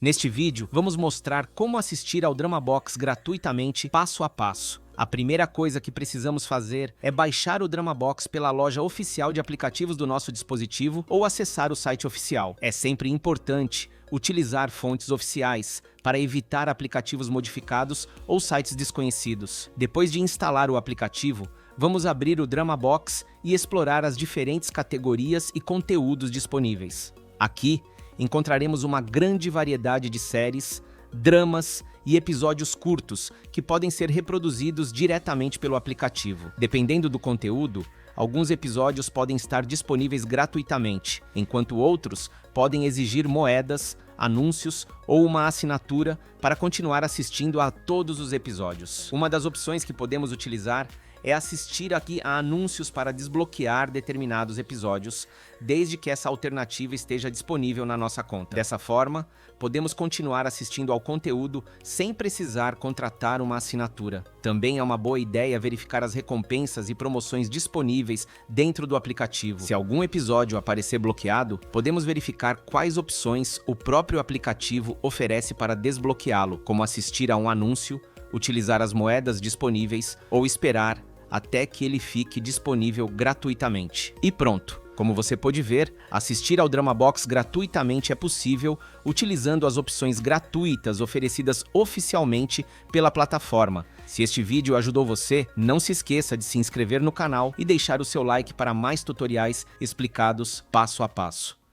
Neste vídeo, vamos mostrar como assistir ao Dramabox gratuitamente, passo a passo. A primeira coisa que precisamos fazer é baixar o Dramabox pela loja oficial de aplicativos do nosso dispositivo ou acessar o site oficial. É sempre importante utilizar fontes oficiais para evitar aplicativos modificados ou sites desconhecidos. Depois de instalar o aplicativo, vamos abrir o Dramabox e explorar as diferentes categorias e conteúdos disponíveis. Aqui, encontraremos uma grande variedade de séries, dramas e episódios curtos que podem ser reproduzidos diretamente pelo aplicativo. Dependendo do conteúdo, alguns episódios podem estar disponíveis gratuitamente, enquanto outros podem exigir moedas, anúncios ou uma assinatura para continuar assistindo a todos os episódios. Uma das opções que podemos utilizar é assistir aqui a anúncios para desbloquear determinados episódios, desde que essa alternativa esteja disponível na nossa conta. Dessa forma, podemos continuar assistindo ao conteúdo sem precisar contratar uma assinatura. Também é uma boa ideia verificar as recompensas e promoções disponíveis dentro do aplicativo. Se algum episódio aparecer bloqueado, podemos verificar quais opções o próprio aplicativo oferece para desbloqueá-lo, como assistir a um anúncio, utilizar as moedas disponíveis ou esperar até que ele fique disponível gratuitamente. E pronto! Como você pode ver, assistir ao Dramabox gratuitamente é possível utilizando as opções gratuitas oferecidas oficialmente pela plataforma. Se este vídeo ajudou você, não se esqueça de se inscrever no canal e deixar o seu like para mais tutoriais explicados passo a passo.